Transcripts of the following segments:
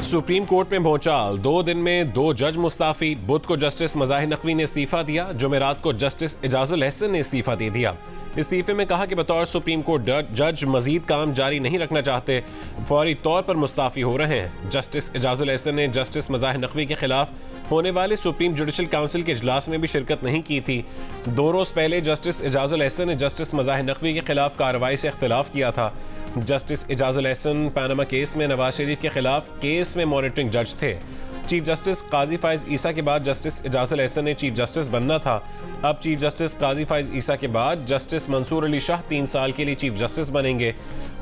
Supreme court में भूचाल, 2 दिन में 2 जज मुस्ताफी। बुध को जस्टिस मज़ाहिर नकवी ने इस्तीफा दिया। जुमेरात को जस्टिस एजाजुल एहसन ने इस्तीफा दे दिया। इस्तीफे में कहा कि बतौर सुप्रीम कोर्ट जज मजीद काम जारी नहीं रखना चाहते, फौरी तौर पर मुस्ताफी हो रहे हैं। जस्टिस एजाजुल एहसन ने जस्टिस मज़ाहिर नकवी के खिलाफ होने वाले सुप्रीम जुडिशल काउंसिल के इजलास में भी शिरकत नहीं की थी। 2 रोज़ पहले जस्टिस एजाजुल एहसन ने जस्टिस मज़ाहिर नकवी के खिलाफ कार्रवाई से इख्तिलाफ किया था। Justice Ejazul Ehsan Panama case में नवाज शरीफ के खिलाफ केस में मॉनिटरिंग जज थे। चीफ जस्टिस काजी फाइज ईसा के बाद जस्टिस एजाजुल एहसन ने चीफ जस्टिस बनना था। अब चीफ जस्टिस काजी फाइज ईसा के बाद जस्टिस मंसूर अली शाह 3 साल के लिए चीफ जस्टिस बनेंगे।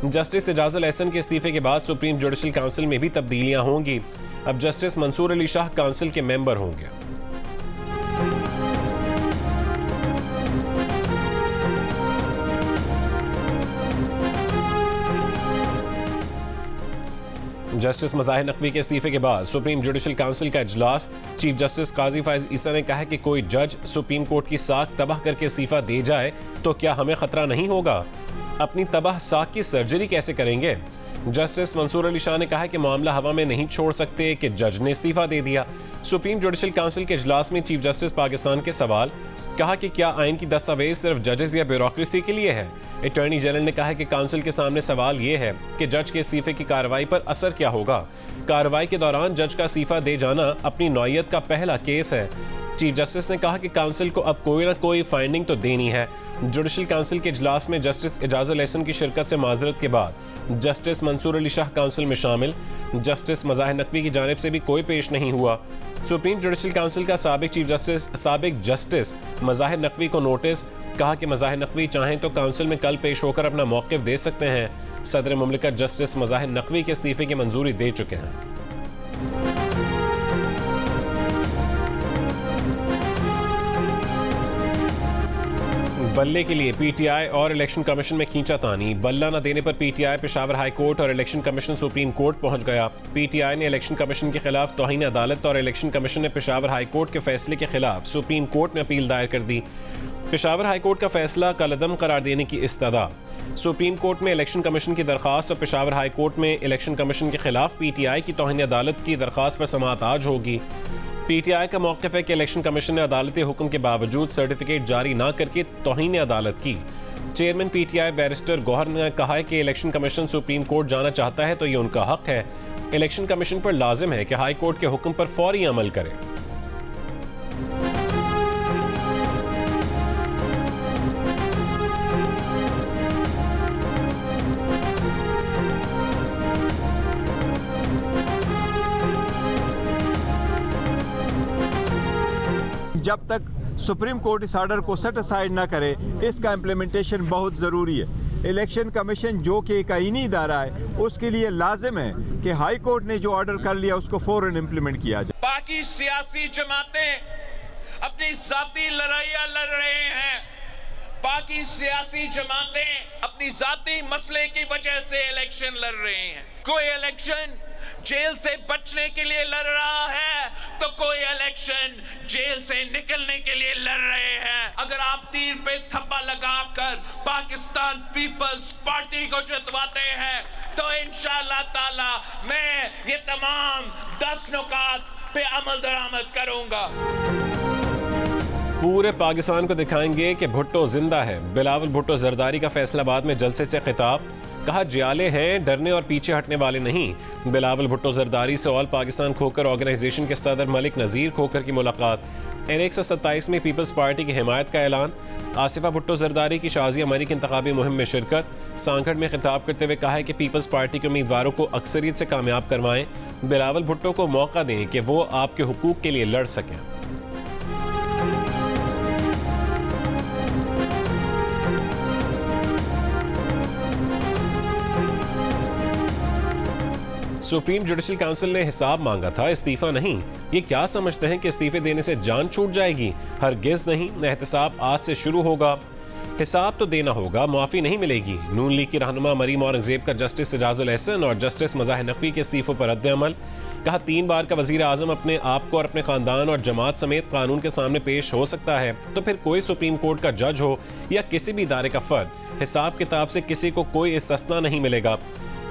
जस्टिस एजाजुल एहसन के इस्तीफे के बाद सुप्रीम जुडिशल काउंसिल में भी तब्दीलियां होंगी। अब जस्टिस मंसूर अली शाह काउंसिल के मेंबर होंगे। जस्टिस मज़ाहिर नकवी के इस्तीफे के बाद सुप्रीम जुडिशल काउंसिल का इजलास। चीफ जस्टिस काजी फाइज ईसा ने कहा कि कोई जज सुप्रीम कोर्ट की साख तबाह करके इस्तीफा दे जाए तो क्या हमें खतरा नहीं होगा? अपनी तबाह साख की सर्जरी कैसे करेंगे? जस्टिस मंसूर अली शाह ने कहा कि मामला हवा में नहीं छोड़ सकते कि जज ने इस्तीफा दे दिया। सुप्रीम जुडिशल काउंसिल के इजलास में चीफ जस्टिस पाकिस्तान के सवाल, कहा कि क्या आइन की दस्तावेज सिर्फ जजेस या ब्यूरोक्रेसी के लिए है? अटॉर्नी जनरल ने कहा कि काउंसिल के सामने सवाल ये है कि जज के इस्तीफे की कार्रवाई पर असर क्या होगा। कार्रवाई के दौरान जज का इस्तीफा दे जाना अपनी नौयत का पहला केस है। चीफ जस्टिस ने कहा कि काउंसिल को अब कोई ना कोई फाइंडिंग तो देनी है। जुडिशल काउंसिल के इजलास में जस्टिस एजाजुल एहसन की शिरकत से माजरत के बाद जस्टिस मंसूर अली शाह काउंसिल में शामिल। जस्टिस मज़ाहिर नकवी की जानिब से भी कोई पेश नहीं हुआ। सुप्रीम जुडिशल काउंसिल का साबिक जस्टिस मज़ाहिर नकवी को नोटिस, कहा कि मज़ाहिर नकवी चाहें तो काउंसिल में कल पेश होकर अपना मौक़िफ़ दे सकते हैं। सदर मुमलिकत जस्टिस मज़ाहिर नकवी के इस्तीफे की मंजूरी दे चुके हैं। बल्ले के लिए पीटीआई और इलेक्शन कमीशन में खींचातानी। बल्ला न देने पर पीटीआई पेशावर हाई कोर्ट और इलेक्शन कमीशन सुप्रीम कोर्ट पहुंच गया। पीटीआई ने इलेक्शन कमीशन के खिलाफ तौहीन अदालत और इलेक्शन कमीशन ने पेशावर हाई कोर्ट के फैसले के खिलाफ सुप्रीम कोर्ट में अपील दायर कर दी। पेशावर हाई कोर्ट का फैसला कलअदम करार देने की इस्तदा। सुप्रीम कोर्ट में इलेक्शन कमीशन की दरख्वास्त और पेशावर हाई कोर्ट में इलेक्शन कमीशन के खिलाफ पीटीआई की तौहीन अदालत की दरख्वास्त पर समाअत आज होगी। पीटीआई का मौक़िफ़ है कि इलेक्शन कमीशन ने अदालती हुक्म के बावजूद सर्टिफिकेट जारी न करके तौहीन अदालत की। चेयरमैन पीटीआई बैरिस्टर गौहर ने कहा है कि इलेक्शन कमीशन सुप्रीम कोर्ट जाना चाहता है तो ये उनका हक है। इलेक्शन कमीशन पर लाजिम है कि हाई कोर्ट के हुक्म पर फौरी अमल करे। जब तक सुप्रीम कोर्ट इस ऑर्डर को सेट असाइड ना करे, इसका इम्प्लीमेंटेशन बहुत ज़रूरी है। इलेक्शन कमीशन जो कि एक आईनी इदारा है, उसके लिए लाजिम है कि हाई कोर्ट ने जो ऑर्डर कर लिया उसको फौरन इम्प्लीमेंट किया जाए। बाकी सियासी जमातें अपनी जाती लड़ाइयां लड़ रहे हैं। बाकी सियासी जमातें अपनी जाती मसले की वजह से इलेक्शन लड़ रहे हैं। कोई इलेक्शन जेल से बचने के लिए लड़ रहा है तो कोई इलेक्शन जेल से निकलने के लिए लड़ रहे हैं। अगर आप तीर पे थप्पा लगाकर पाकिस्तान पीपल्स पार्टी को जितवाते हैं तो इंशाअल्लाह ताला मैं ये तमाम 10 नुकात पे अमल दरामद करूंगा। पूरे पाकिस्तान को दिखाएंगे कि भुट्टो जिंदा है। बिलावल भुट्टो जरदारी का फैसलाबाद में जलसे से खिताब, कहा जियाले हैं, डरने और पीछे हटने वाले नहीं। बिलावल भुट्टो जरदारी से ऑल पाकिस्तान खोकर ऑर्गेनाइजेशन के सदर मलिक नज़ीर खोकर की मुलाकात। N127 में पीपल्स पार्टी की हिमायत का ऐलान। आसिफा भुट्टो जरदारी की शाजिया मरी की इंतखाबी मुहिम में शिरकत। सांगढ़ में खिताब करते हुए कहा है कि पीपल्स पार्टी के उम्मीदवारों को अक्सरियत से कामयाब करवाएं। बिलावल भुट्टो को मौका दें कि वो आपके हुकूक के लिए लड़ सकें। सुप्रीम जुडिशल काउंसिल ने हिसाब मांगा था, इस्तीफा नहीं। ये क्या समझते हैं कि इस्तीफे देने से जान छूट जाएगी? हरगिज नहीं। एहतसाब आज से शुरू होगा। हिसाब तो देना होगा, माफी नहीं मिलेगी। नून लीग की रहनुमा मरीम औरंगजेब का जस्टिस एजाजुल एहसन और जस्टिस मज़ाहिर नकवी के इस्तीफों पर रद्द-ए-अमल। कहा 3 बार का वजीर आजम अपने आप को और अपने खानदान और जमात समेत कानून के सामने पेश हो सकता है तो फिर कोई सुप्रीम कोर्ट का जज हो या किसी भी इदारे का फर्द, हिसाब किताब से किसी को कोई इस्तिस्ना नहीं मिलेगा।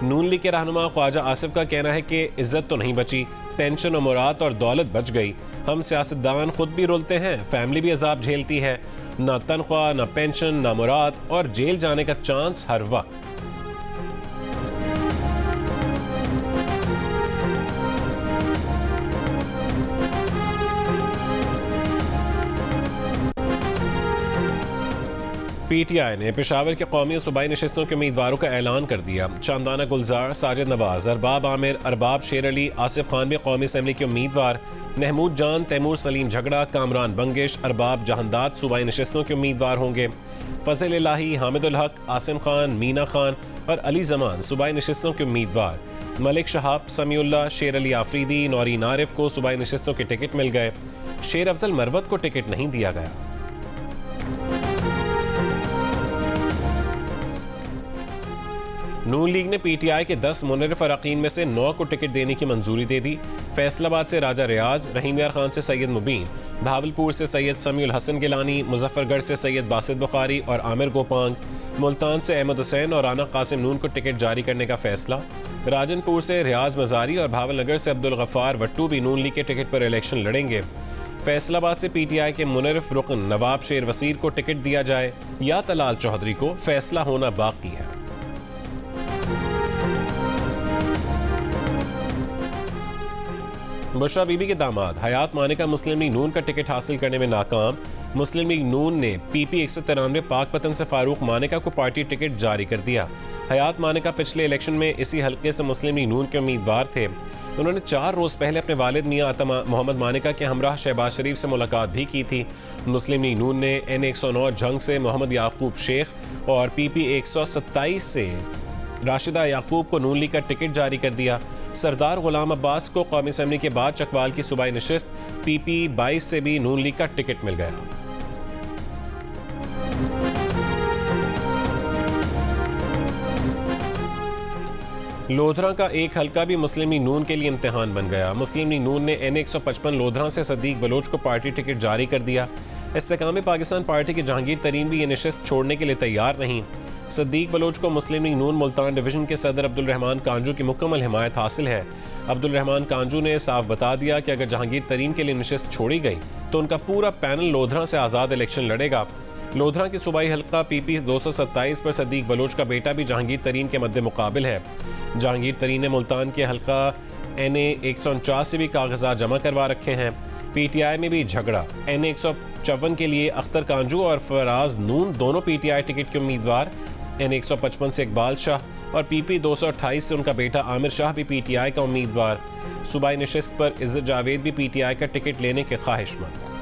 नून लीग के रहनुमा ख्वाजा आसिफ का कहना है कि इज्जत तो नहीं बची, पेंशन और मुराद और दौलत बच गई। हम सियासतदान खुद भी रुलते हैं, फैमिली भी अजाब झेलती है, ना तनख्वाह, ना पेंशन, ना मुराद और जेल जाने का चांस हर वक्त। पीटीआई ने पेशावर के कौमी सूबाई नशिस्तों के उम्मीदवारों का ऐलान कर दिया। चांदाना गुलजार, साजिद नवाज, अरबाब आमिर, अरबाब शेर अली, आसिफ खान भी कौमी असम्बली के उम्मीदवार, महमूद जान, तैमूर सलीम झगड़ा, कामरान बंगिश, अरबाब जहांदाद सूबाई नशिस्तों के उम्मीदवार होंगे। फजल इलाही, हामिदुल हक, आसिम खान, मीना खान और अली जमान सूबाई नशिस्तों के उम्मीदवार। मलिक शहाब, समीउल्लाह, शेर अली आफरीदी, नौरीन आरिफ को सूबाई नशिस्तों के टिकट मिल गए। शेर अफजल मरवत को टिकट नहीं दिया गया। नून लीग ने पीटीआई के 10 मुनरिफ अरकान में से 9 को टिकट देने की मंजूरी दे दी। फैसलाबाद से राजा रियाज, रहीम यार खान से सैयद मुबीन, भावलपुर से सैयद समीउल हसन गिलानी, मुजफ्फरगढ़ से सैयद बासित बुखारी और आमिर गोपांग, मुल्तान से अहमद हुसैन और राना कासिम नून को टिकट जारी करने का फैसला। राजनपुर से रियाज मजारी और भावलनगर से अब्दुल गफ्फार वट्टू भी नून लीग के टिकट पर इलेक्शन लड़ेंगे। फैसलाबाद से पीटीआई के मुनरिफ रुकन नवाब शेर वसीर को टिकट दिया जाए या तलाल चौधरी को, फैसला होना बाकी है। बुशरा बीबी के दामाद हयात मानिका मुस्लिम लीग नून का टिकट हासिल करने में नाकाम। मुस्लिम लीग नून ने पीपी 193 पाकपतन से फारूक मानिका को पार्टी टिकट जारी कर दिया। हयात मानिका पिछले इलेक्शन में इसी हल्के से मुस्लिम लीग नून के उम्मीदवार थे। उन्होंने 4 रोज़ पहले अपने वालिद मियां आता मोहम्मद मानिका के हमराह शहबाज शरीफ से मुलाकात भी की थी। मुस्लिम लीग नून ने N109 जंग से मोहम्मद याकूब शेख और PP 127 से राशिदा याकूब को नून लीग का टिकट जारी कर दिया। सरदार गुलाम अब्बास को कौमी असम्बली के बाद चकवाल की सूबाई नशिस्त PP 22 से भी नून लीग का टिकट मिल गया। लोधरा का एक हल्का भी मुस्लिम लीग नून के लिए इम्तिहान बन गया। मुस्लिम लीग नून ने N155 लोधरा से सदीक बलोच को पार्टी टिकट जारी कर दिया। इस्तेकाम पाकिस्तान पार्टी के जहांगीर तरीन भी ये नशिस्त छोड़ने के लिए तैयार नहीं। सदीक बलोच को मुस्लिम लीग नून मुल्तान डिवीजन के सदर अब्दुल रहमान कांजू की मुकम्मल हिमायत हासिल है। अब्दुल रहमान कांजू ने साफ बता दिया कि अगर जहांगीर तरीन के लिए नशिस्त छोड़ी गई तो उनका पूरा पैनल लोधरा से आज़ाद इलेक्शन लड़ेगा। लोधरा की सूबाई हल्का PP 227 पर सदीक बलोच का बेटा भी जहांगीर तरीन के मद्दे मुकाबिल है। जहांगीर तरीन ने मुल्तान के हल्का NA 149 से भी कागजात जमा करवा रखे हैं। PTI में भी झगड़ा। NA 154 के लिए अख्तर कांजू और फराज नून दोनों PTI टिकट के उम्मीदवार। NA 155 से इकबाल शाह और PP 228 से उनका बेटा आमिर शाह भी PTI का उम्मीदवार। सूबाई नशिस्त पर इज्जत जावेद भी PTI का टिकट लेने के ख्वाहिशमंद।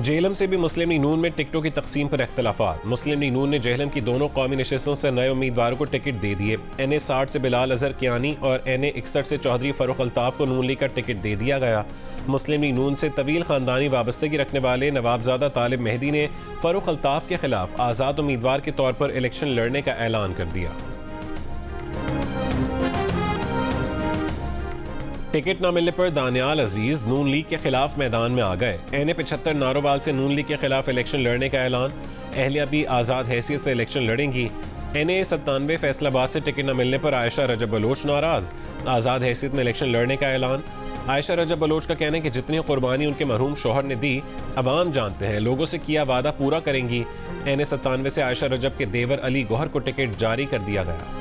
जेहलम से भी मुस्लिम लीग नून में टिकटों की तकसीम पर इख्तलाफात। मुस्लिम लीग नून ने जेहलम की दोनों कौमी नशिस्तों से नए उम्मीदवारों को टिकट दे दिए। NA 60 से बिलाल अजहर कियानी और NA 61 से चौधरी फरूख अल्ताफ को नून लीग का टिकट दे दिया गया। मुस्लिम लीग नून से तवील खानदानी वाबस्तगी रखने वाले नवाबजादा तालिब मेहदी ने फरूख अल्ताफ के खिलाफ आज़ाद उम्मीदवार के तौर पर इलेक्शन लड़ने का ऐलान कर दिया। टिकट न मिलने पर दानियाल अजीज नून लीग के खिलाफ मैदान में आ गए। NA 75 नारोवाल से नून लीग के खिलाफ इलेक्शन लड़ने का ऐलान। अहलिया भी आज़ाद हैसियत से इलेक्शन लड़ेंगी। NA 97 फैसलाबाद से टिकट न मिलने पर आयशा रजब बलोच नाराज, आज़ाद हैसियत में इलेक्शन लड़ने का ऐलान। आयशा रजब बलोच का कहना है कि जितनी कुर्बानी उनके मरहूम शोहर ने दी अवाम जानते हैं, लोगों से किया वादा पूरा करेंगी। NA 97 से आयशा रजब के देवर अली गौहर को टिकट जारी कर दिया गया।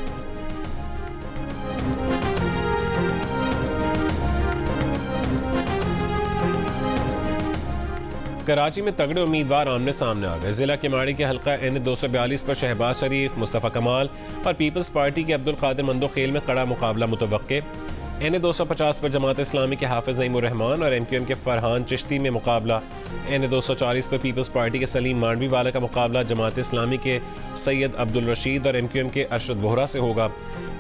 कराची में तगड़े उम्मीदवार आमने सामने आ गए। जिला किमाड़ी के हल्का NA 242 पर शहबाज शरीफ, मुस्तफ़ा कमाल और पीपल्स पार्टी के अब्दुल कादिर मंदोखेल में कड़ा मुकाबला मुतवक्के। NA 250 पर जमात इस्लामी के हाफिज नईमुर रहमान और MQM के फरहान चिश्ती में मुकाबला। NA 240 पर पीपल्स पार्टी के सलीम मांडवी वाला का मुकाबला जमात इस्लामी के सैयद अब्दुल रशीद और MQM के अरशद वोहरा से होगा।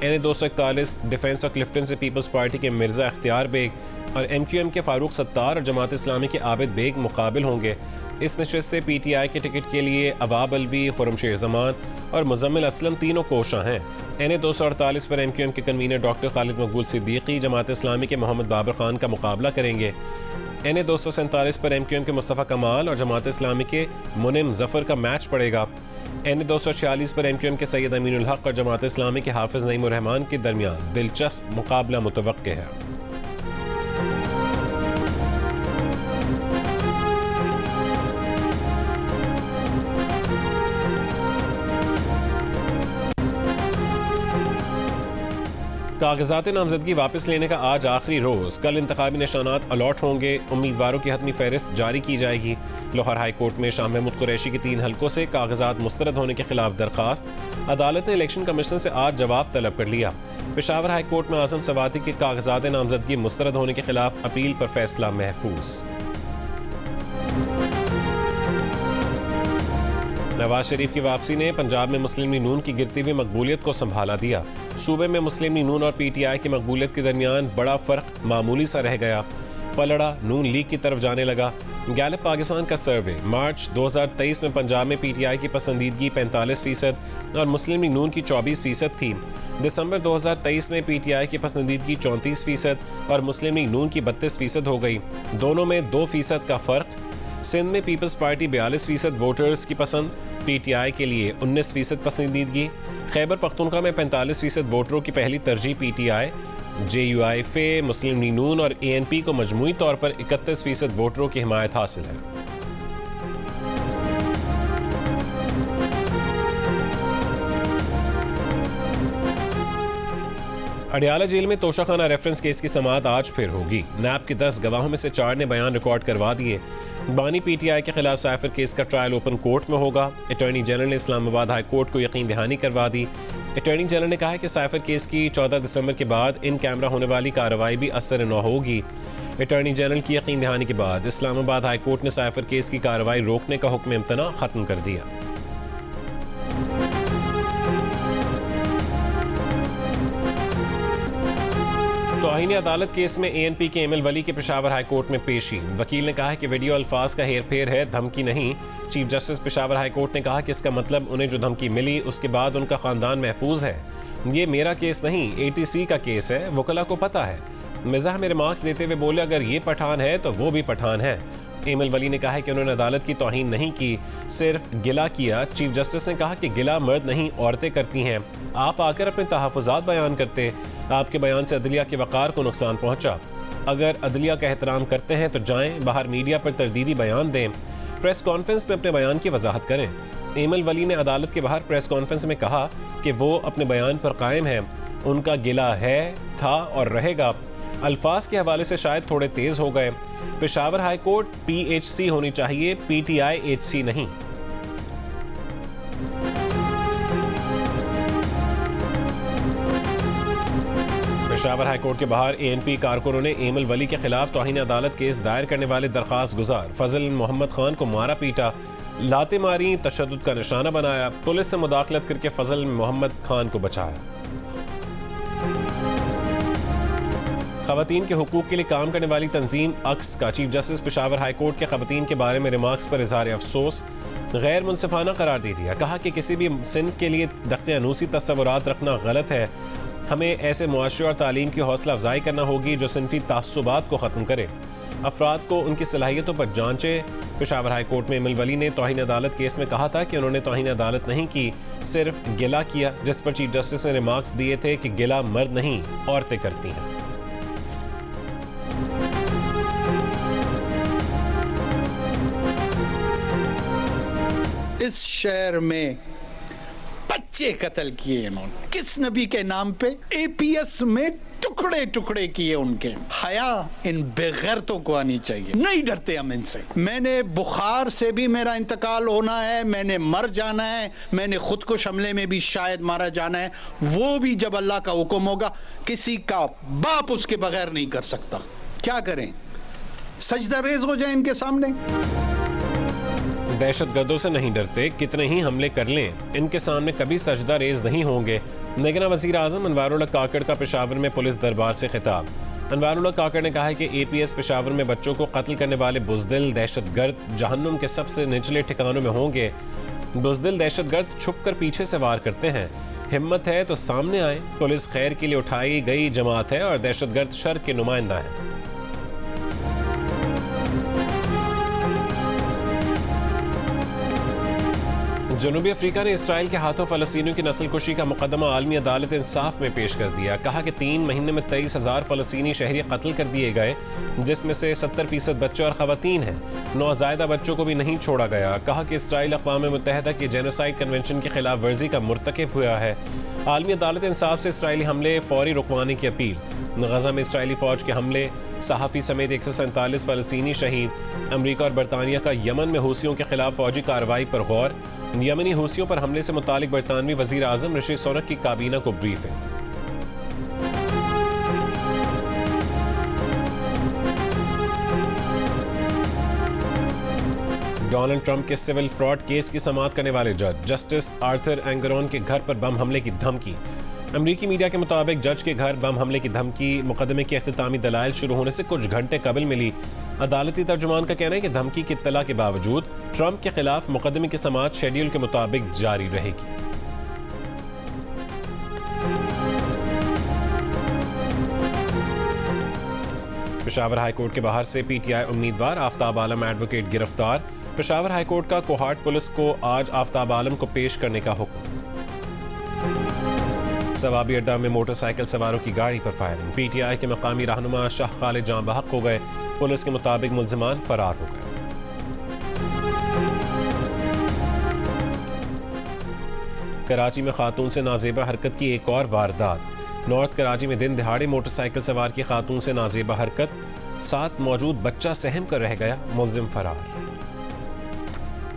NA 241 डिफेंस और क्लिफ्टन से पीपल्स पार्टी के मिर्ज़ा इख्तियार बेग और MQM के फारूक सत्तार और जमात इस्लामी के आबिद बेग मुकाबिल होंगे। इस नशिस्त से PTI के टिकट के लिए अवाब अलवी, खुरमशेर जमान और मुजम्मिल असलम तीनों कोशा हैं। NA 248 पर MQM के कन्वीनर डॉक्टर खालिद मकबूल सिद्दीकी जमात इस्लामी के मोहम्मद बाबर खान का मुकाबला करेंगे। NA 247 पर MQM के मुस्तफ़ा कमाल और जमात इस्लामी के मुनिम जफर का मैच पड़ेगा। NA 246 पर MQM के सैयद अमीनुल हक और जमात इस्लामी के हाफिज नईमुर रहमान के दरमियान दिलचस्प मुकाबला मुतवक्के है। कागजात नामजदगी वापस लेने का आज आखिरी रोज। कल इंतखाबी निशानात अलॉट होंगे। उम्मीदवारों की हतमी फहरिस्त जारी की जाएगी। लाहौर हाई कोर्ट में शाह महमूद कुरैशी की 3 हलकों से कागजात मुस्तरद होने के खिलाफ दरखास्त। अदालत ने इलेक्शन कमीशन से आज जवाब तलब कर लिया। पेशावर हाई कोर्ट में आजम सवाती के कागजात नामजदगी मुस्तरद होने के खिलाफ अपील पर फैसला महफूज। नवाज शरीफ की वापसी ने पंजाब में मुस्लिम लीग नून की गिरती हुई मकबूलियत को संभाला दिया। सूबे में मुस्लिम लीग नून और PTI की मकबूलियत के दरमियान बड़ा फर्क मामूली सा रह गया। पलड़ा नून लीग की तरफ जाने लगा। गैलप पाकिस्तान का सर्वे मार्च 2023 में पंजाब में PTI की पसंदीदगी 45% और मुस्लिम लीग नून की 24% थी। दिसंबर 2023 में PTI की पसंदीदगी 34% और मुस्लिम लीग नून की 32% हो गई। दोनों में 2% का फर्क। सिंध में पीपल्स पार्टी 42% वोटर्स की पसंद, PTI के लिए 19% पसंदीदगी। खैबर पख्तूनख्वा में 45% वोटरों की पहली तरजीह PTI। JUI, FE, मुस्लिम लीग नून और ANP को मजमूई तौर पर 31% वोटरों की हिमायत हासिल है। अडियाला जेल में तोशाखाना रेफरेंस केस की समाअत आज फिर होगी। नैब के 10 गवाहों में से 4 ने बयान रिकॉर्ड करवा दिए। बानी PTI के खिलाफ साइफर केस का ट्रायल ओपन कोर्ट में होगा। अटॉर्नी जनरल ने इस्लामाबाद हाई कोर्ट को यकीन दहानी करवा दी। अटॉर्नी जनरल ने कहा है कि साइफर केस की 14 दिसंबर के बाद इन कैमरा होने वाली कार्रवाई भी असर न होगी। अटॉर्नी जनरल की यकीन दहानी के बाद इस्लामाबाद हाई कोर्ट ने साइफर केस की कार्रवाई रोकने का हुक्म इम्तना खत्म कर दिया। तौहीन अदालत केस में ANP के एमएल वली के पेशावर हाई कोर्ट में पेशी। वकील ने कहा है कि वीडियो अल्फाज का हेर फेर है, धमकी नहीं। Chief justice Peshawar high court ने कहा कि इसका मतलब उन्हें जो धमकी मिली उसके बाद उनका खानदान महफूज है। ये मेरा केस नहीं, ATC का केस है, वकला को पता है। मिजाह में रिमार्क्स देते हुए बोले अगर ये पठान है तो वो भी पठान है। एमएल वली ने कहा है कि उन्होंने अदालत की तौहीन नहीं की, सिर्फ गिला किया। चीफ जस्टिस ने कहा कि गिला मर्द नहीं औरतें करती हैं। आप आकर अपने तहफ़्फ़ुज़ात बयान करते, आपके बयान से अदलिया के वक़ार को नुकसान पहुंचा। अगर अदलिया का एहतराम करते हैं तो जाएं बाहर मीडिया पर तरदीदी बयान दें, प्रेस कॉन्फ्रेंस में अपने बयान की वजाहत करें। एमएल वली ने अदालत के बाहर प्रेस कॉन्फ्रेंस में कहा कि वो अपने बयान पर कायम है, उनका गिला है, था और रहेगा। अल्फाज के हवाले से शायद थोड़े तेज हो गए। पेशावर हाई कोर्ट PHC होनी चाहिए, PTI HC नहीं। पेशावर हाई कोर्ट के बाहर ANP कारकुनों ने एमएल वली के खिलाफ तौहीन अदालत केस दायर करने वाले दरखास्त गुजार फजल मोहम्मद खान को मारा पीटा, लाते मारी, तशद्दुद का निशाना बनाया। पुलिस से मुदाखलत करके फजल मोहम्मद खान को बचाया। ख़वातीन के हुकूक के लिए काम करने वाली तंजीम अक्स का chief justice Peshawar high court के ख़वातीन के बारे में रिमार्क्स पर इज़हार अफसोस गैर मुनसिफाना करार दे दिया। कहा कि किसी भी सिन्फ के लिए दक़्क़े-अनूसी तस्वुरात रखना गलत है। हमें ऐसे मुआशरे और तालीम की हौसला अफजाई करना होगी जो सिन्फी तासुबात को ख़त्म करे, अफराद को उनकी सलाहियतों पर जांचे। पेशावर हाई कोर्ट में एमएल वली ने तौहीन अदालत केस में कहा था कि उन्होंने तौहीन अदालत नहीं की, सिर्फ गिला किया, जिस पर चीफ जस्टिस ने रिमार्क्स दिए थे कि गिला मर्द नहीं औरतें करती हैं। इस शहर में बच्चे कत्ल किए इन्होंने, किस नबी के नाम पे? APS में टुकड़े टुकड़े किए उनके। हया इन बेगैरतों को आनी चाहिए, नहीं डरते हम इनसे। मैंने बुखार से भी मेरा इंतकाल होना है, मैंने मर जाना है, मैंने खुद को हमले में भी शायद मारा जाना है, वो भी जब अल्लाह का हुक्म होगा। किसी का बाप उसके बगैर नहीं कर सकता। क्या करें? सजदा रेज हो जाए इनके सामने। दहशतगर्दों से नहीं डरते, कितने ही हमले कर लें, इनके सामने कभी सजदा रेज नहीं होंगे। निगरान वज़ीर आज़म अनवारुल हक काकड़ का पेशावर में पुलिस दरबार से खिताब। अनवारुल्लाह काकर ने कहा है कि APS पेशावर में बच्चों को कत्ल करने वाले बुज़दिल दहशतगर्द जहन्नुम के सबसे निचले ठिकानों में होंगे। बुज़दिल दहशतगर्द छुपकर पीछे से वार करते हैं। हिम्मत है तो सामने आए। पुलिस खैर के लिए उठाई गई जमात है और दहशतगर्द शर के नुमाइंदा है। जनूबी अफ्रीका ने इसराइल के हाथों फ़लस्तीनियों की नस्लकुशी का मुकदमा आलमी अदालत इंसाफ में पेश कर दिया। कहा कि 3 महीने में 23,000 फ़लस्तीनी शहरी कत्ल कर दिए गए, जिसमें से 70% बच्चे और ख़वातीन हैं। नौज़ायदा बच्चों को भी नहीं छोड़ा गया। कहा कि इसराइल अक़वाम मुत्तहिदा के जेनोसाइड कन्वेंशन की खिलाफ वर्जी का मुर्तकिब हुआ है। आलमी अदालत इंसाफ से इसराइली हमले फौरी रुकवाने की अपील। गज़ा में इसराइली फ़ौज के हमले, सहाफ़ी समेत 147 फ़लस्तीनी शहीद। अमरीका और बरतानिया का यमन में हूसियों के खिलाफ फ़ौजी कार्रवाई पर गौर। यमनी हूसियों पर हमले से मुतालिक बरतानवी वज़ीर आज़म ऋषि सुनक की काबीना को ब्रीफिंग। डोनाल्ड ट्रंप के सिविल फ्रॉड केस की समाअत करने वाले जज जस्टिस आर्थर एंगरोन के घर पर बम हमले की धमकी। अमरीकी मीडिया के मुताबिक जज के घर बम हमले की धमकी मुकदमे के इख्तितामी दलाइल शुरू होने से कुछ घंटे कबल मिली। अदालती तर्जुमान का कहना है कि धमकी की इत्तला के बावजूद ट्रंप के खिलाफ मुकदमे की समाअत शेड्यूल के मुताबिक जारी रहेगी। पेशावर हाईकोर्ट के बाहर से PTI उम्मीदवार आफ्ताब आलम एडवोकेट गिरफ्तार। पेशावर हाईकोर्ट का कोहाट पुलिस को आज आफ्ताब आलम को पेश करने का हुक्म। सवाबी अड्डा में मोटरसाइकिल सवारों की गाड़ी पर फायरिंग। PTI के मकामी रहनुमा शाह खालिद जां बहक हो गए। पुलिस के मुताबिक मुल्जिमान फरार हो गए। कराची में खातून से नाजेबा हरकत की एक और वारदात। नॉर्थ कराची में दिन दिहाड़े मोटरसाइकिल सवार की खातून से नाजेबा हरकत, साथ मौजूद बच्चा सहम कर रह गया, मुल्जिम फरार।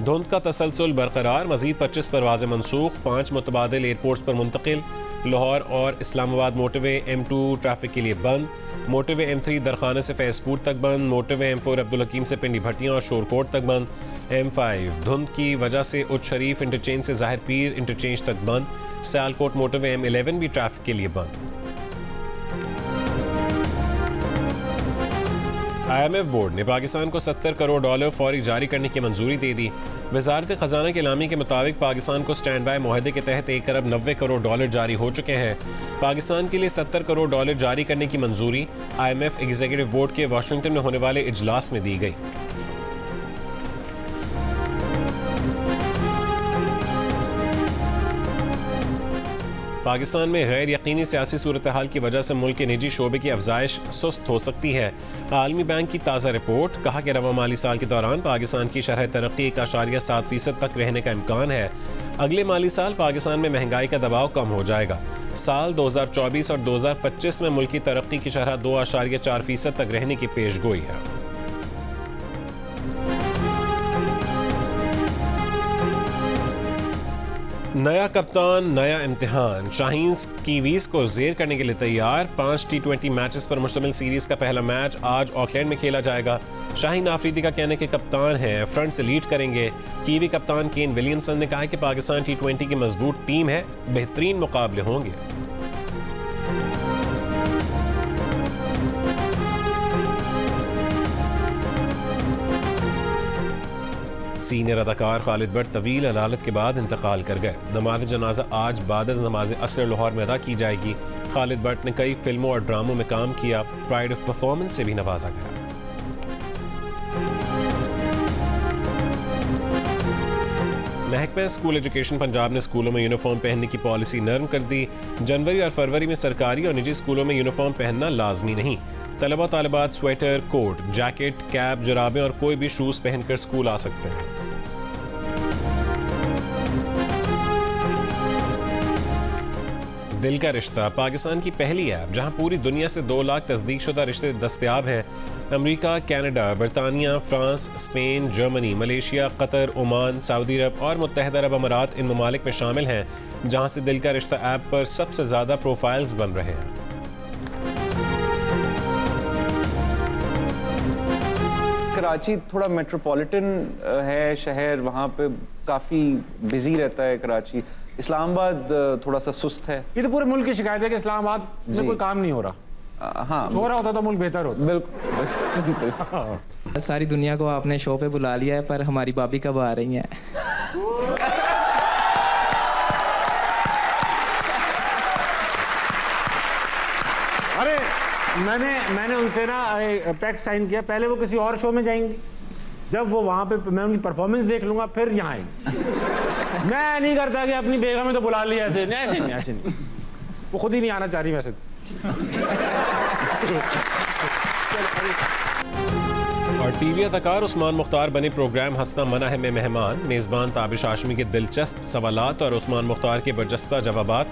धुंध का तसलसल बरकरार, मजीद 25 परवाज़ें मनसूख, 5 मुतबादिल एयरपोर्ट्स पर मुंतकिल। लाहौर और इस्लामाबाद मोटरवे M2 ट्रैफिक के लिए बंद। मोटरवे M3 दरखाने से फैजपुर तक बंद। मोटरवे M4 अब्दुल हकीम से पिंडी भट्टियां और शोरकोट तक बंद। M5 धुंध की वजह से उच्च शरीफ इंटरचेंज से ज़ाहिर पीर इंटरचेंज तक बंद। सियालकोट मोटरवे M11 भी ट्रैफिक के लिए बंद। IMF बोर्ड ने पाकिस्तान को $70 करोड़ फौरी जारी करने की मंजूरी दे दी। वजारत खजाना के इलामी के मुताबिक पाकिस्तान को स्टैंड बाय मुआहदे के तहत $1.90 करोड़ जारी हो चुके हैं। पाकिस्तान के लिए $70 करोड़ जारी करने की मंजूरी IMF एग्जीक्यूटिव बोर्ड के वाशिंगटन में होने वाले इजलास में दी गई। पाकिस्तान में गैर यकीनी सियासी सूरत हाल की वजह से मुल्क के निजी शोबे की अफजाइश सुस्त हो सकती है। आलमी बैंक की ताज़ा रिपोर्ट। कहा कि रवा माली साल के दौरान पाकिस्तान की शरह तरक्की 1.7% तक रहने का इम्कान है। अगले माली साल पाकिस्तान में महंगाई का दबाव कम हो जाएगा। साल 2024 और 2025 में मुल्क की तरक्की की शरह 2.4% तक रहने की पेशगोई है। नया कप्तान नया इम्तिहान। शाहीन्स कीवीज को जेर करने के लिए तैयार। 5 T20 मैचेस पर मुश्तमिल सीरीज का पहला मैच आज ऑकलैंड में खेला जाएगा। शाहीन आफरीदी का कहने के कप्तान हैं, फ्रंट से लीड करेंगे। कीवी कप्तान केन विलियमसन ने कहा कि पाकिस्तान T20 की मजबूत टीम है, बेहतरीन मुकाबले होंगे। सीनियर अदाकार खालिद भट्ट तवील अदालत के बाद इंतकाल कर गए। नमाज जनाजा आज बाद नमाज असर लाहौर में अदा की जाएगी। खालिद भट्ट ने कई फिल्मों और ड्रामों में काम किया। प्राइड ऑफ परफॉर्मेंस से भी नवाजा गया। महकमा स्कूल एजुकेशन पंजाब ने स्कूलों में यूनिफॉर्म पहनने की पॉलिसी नरम कर दी। जनवरी और फरवरी में सरकारी और निजी स्कूलों में यूनिफॉर्म पहनना लाजमी नहीं। तलबा तालिबात स्वेटर, कोट, जैकेट, कैप, जुराबें और कोई भी शूज पहनकर स्कूल आ सकते हैं। दिल का रिश्ता पाकिस्तान की पहली ऐप जहां पूरी दुनिया से 2 लाख तस्दीकशुदा रिश्ते दस्तयाब हैं। अमेरिका, कनाडा, बरतानिया, France, Spain, Germany, Malaysia, Qatar, Oman, Saudi Arab और मुत्तहिदा अरब अमारात इन ममालिक में शामिल हैं जहां से दिल का रिश्ता ऐप पर सबसे ज़्यादा प्रोफाइल्स बन रहे हैं। कराची थोड़ा मेट्रोपॉलिटन है शहर, वहाँ पे काफ़ी बिजी रहता है कराची। इस्लामाबाद थोड़ा सा सुस्त है। ये तो पूरे मुल्क की शिकायत है कि इस्लामाबाद में कोई काम नहीं हो रहा। हाँ, छोरा होता तो मुल्क बेहतर होता। बिल्कुल। सारी दुनिया को आपने शो पे बुला लिया है, पर हमारी भाभी कब आ रही हैं? अरे मैंने उनसे ना पैक्ट साइन किया, पहले वो किसी और शो में जाएंगी, जब वो वहां पे मैं उनकी परफॉर्मेंस देख लूंगा फिर यहाँ आएंगे। मैं नहीं करता कि अपनी बेगम में तो बुला लिया, ऐसे नहीं, वो खुद ही नहीं आना चाह रही वैसे। और टीवी अदाकार उस्मान मुख्तार बने प्रोग्राम हंसना मना है में मेहमान। मेजबान ताबिश हाशमी के दिलचस्प सवालात और उस्मान मुख्तार के बरजस्ता जवाबात।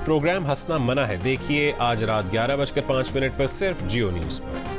प्रोग्राम हंसना मना है देखिए आज रात 11:05 पर सिर्फ जियो न्यूज़ पर।